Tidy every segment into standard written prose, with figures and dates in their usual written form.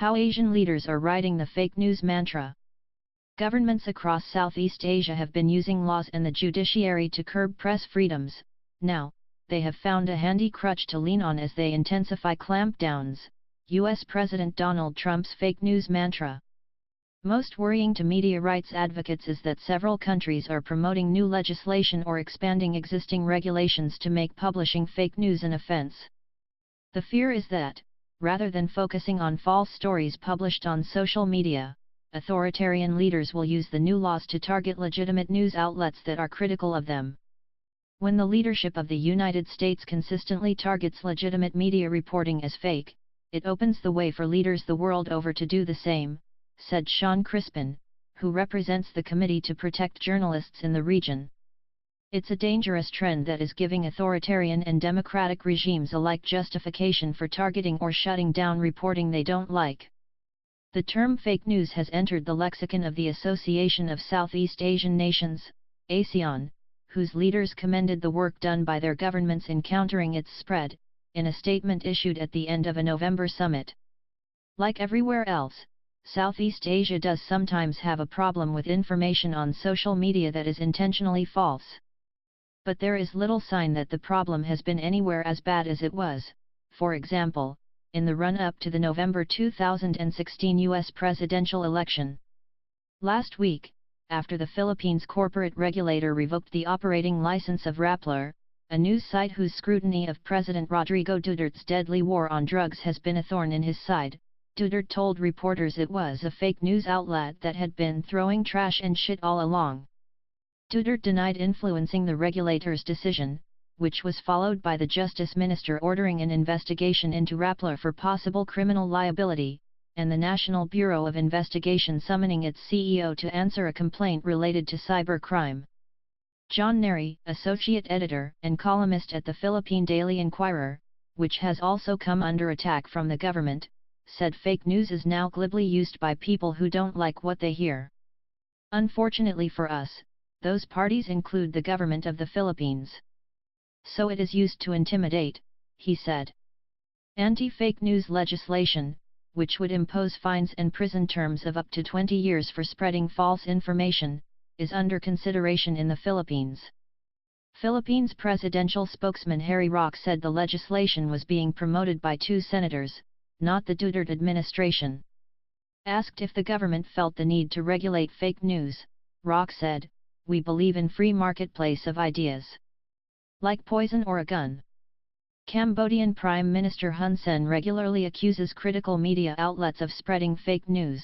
How Asian leaders are riding the fake news mantra. Governments across Southeast Asia have been using laws and the judiciary to curb press freedoms. Now, they have found a handy crutch to lean on as they intensify clampdowns. U.S. President Donald Trump's fake news mantra. Most worrying to media rights advocates is that several countries are promoting new legislation or expanding existing regulations to make publishing fake news an offense. The fear is that, rather than focusing on false stories published on social media, authoritarian leaders will use the new laws to target legitimate news outlets that are critical of them. When the leadership of the United States consistently targets legitimate media reporting as fake, it opens the way for leaders the world over to do the same, said Sean Crispin, who represents the Committee to Protect Journalists in the region. It's a dangerous trend that is giving authoritarian and democratic regimes alike justification for targeting or shutting down reporting they don't like. The term fake news has entered the lexicon of the Association of Southeast Asian Nations, ASEAN, whose leaders commended the work done by their governments in countering its spread, in a statement issued at the end of a November summit. Like everywhere else, Southeast Asia does sometimes have a problem with information on social media that is intentionally false. But there is little sign that the problem has been anywhere as bad as it was, for example, in the run-up to the November 2016 U.S. presidential election. Last week, after the Philippines corporate regulator revoked the operating license of Rappler, a news site whose scrutiny of President Rodrigo Duterte's deadly war on drugs has been a thorn in his side, Duterte told reporters it was a fake news outlet that had been throwing trash and shit all along. Duterte denied influencing the regulator's decision, which was followed by the Justice Minister ordering an investigation into Rappler for possible criminal liability, and the National Bureau of Investigation summoning its CEO to answer a complaint related to cybercrime. John Neri, associate editor and columnist at the Philippine Daily Inquirer, which has also come under attack from the government, said fake news is now glibly used by people who don't like what they hear. Unfortunately for us, those parties include the government of the Philippines. So it is used to intimidate, he said. Anti-fake news legislation, which would impose fines and prison terms of up to 20 years for spreading false information, is under consideration in the Philippines. Philippines presidential spokesman Harry Roque said the legislation was being promoted by two senators, not the Duterte administration. Asked if the government felt the need to regulate fake news, Roque said, "We believe in free marketplace of ideas. Like poison or a gun." Cambodian Prime Minister Hun Sen regularly accuses critical media outlets of spreading fake news.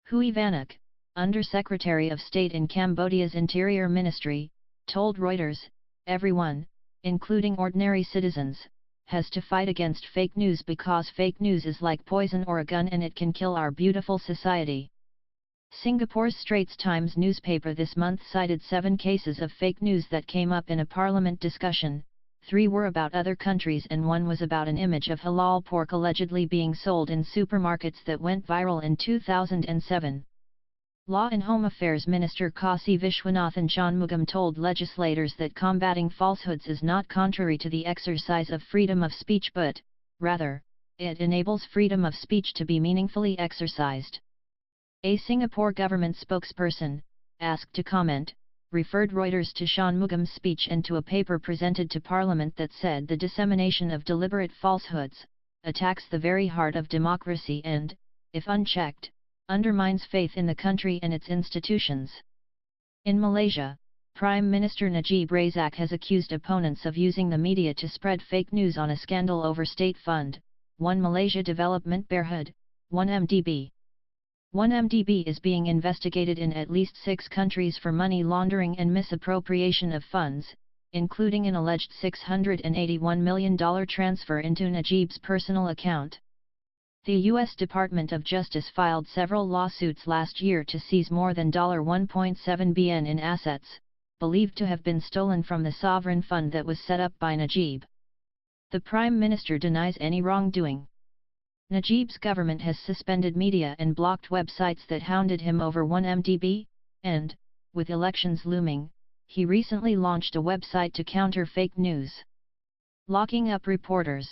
Hui Vanuc, Under-Secretary of State in Cambodia's Interior Ministry, told Reuters, "Everyone, including ordinary citizens, has to fight against fake news because fake news is like poison or a gun and it can kill our beautiful society." Singapore's Straits Times newspaper this month cited 7 cases of fake news that came up in a parliament discussion. 3 were about other countries and 1 was about an image of halal pork allegedly being sold in supermarkets that went viral in 2007. Law and Home Affairs Minister Kashi Viswanathan Shanmugam told legislators that combating falsehoods is not contrary to the exercise of freedom of speech but, rather, it enables freedom of speech to be meaningfully exercised. A Singapore government spokesperson, asked to comment, referred Reuters to Shanmugam's speech and to a paper presented to Parliament that said the dissemination of deliberate falsehoods attacks the very heart of democracy and, if unchecked, undermines faith in the country and its institutions. In Malaysia, Prime Minister Najib Razak has accused opponents of using the media to spread fake news on a scandal over state fund, One Malaysia Development Berhad, 1MDB. 1MDB is being investigated in at least 6 countries for money laundering and misappropriation of funds, including an alleged $681 million transfer into Najib's personal account. The U.S. Department of Justice filed several lawsuits last year to seize more than $1.7 billion in assets, believed to have been stolen from the sovereign fund that was set up by Najib. The Prime Minister denies any wrongdoing. Najib's government has suspended media and blocked websites that hounded him over 1MDB, and, with elections looming, he recently launched a website to counter fake news. Locking up reporters.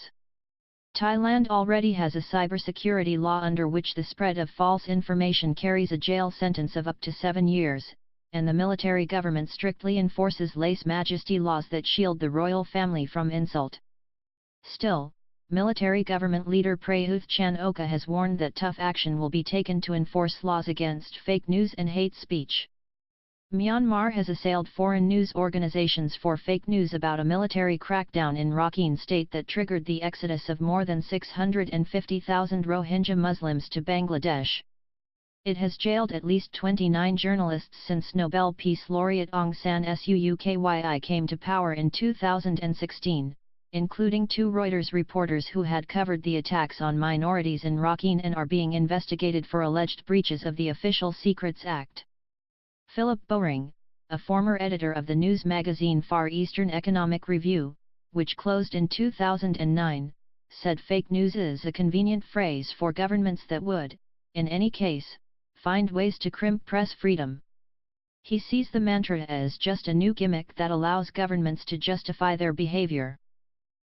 Thailand already has a cybersecurity law under which the spread of false information carries a jail sentence of up to 7 years, and the military government strictly enforces lèse-majesté laws that shield the royal family from insult. Still, military government leader Prayuth Chan-ocha has warned that tough action will be taken to enforce laws against fake news and hate speech. Myanmar has assailed foreign news organizations for fake news about a military crackdown in Rakhine state that triggered the exodus of more than 650,000 Rohingya Muslims to Bangladesh. It has jailed at least 29 journalists since Nobel Peace Laureate Aung San Suu Kyi came to power in 2016, including 2 Reuters reporters who had covered the attacks on minorities in Rakhine and are being investigated for alleged breaches of the Official Secrets Act. Philip Boring, a former editor of the news magazine Far Eastern Economic Review, which closed in 2009, said fake news is a convenient phrase for governments that would, in any case, find ways to crimp press freedom. He sees the mantra as just a new gimmick that allows governments to justify their behavior.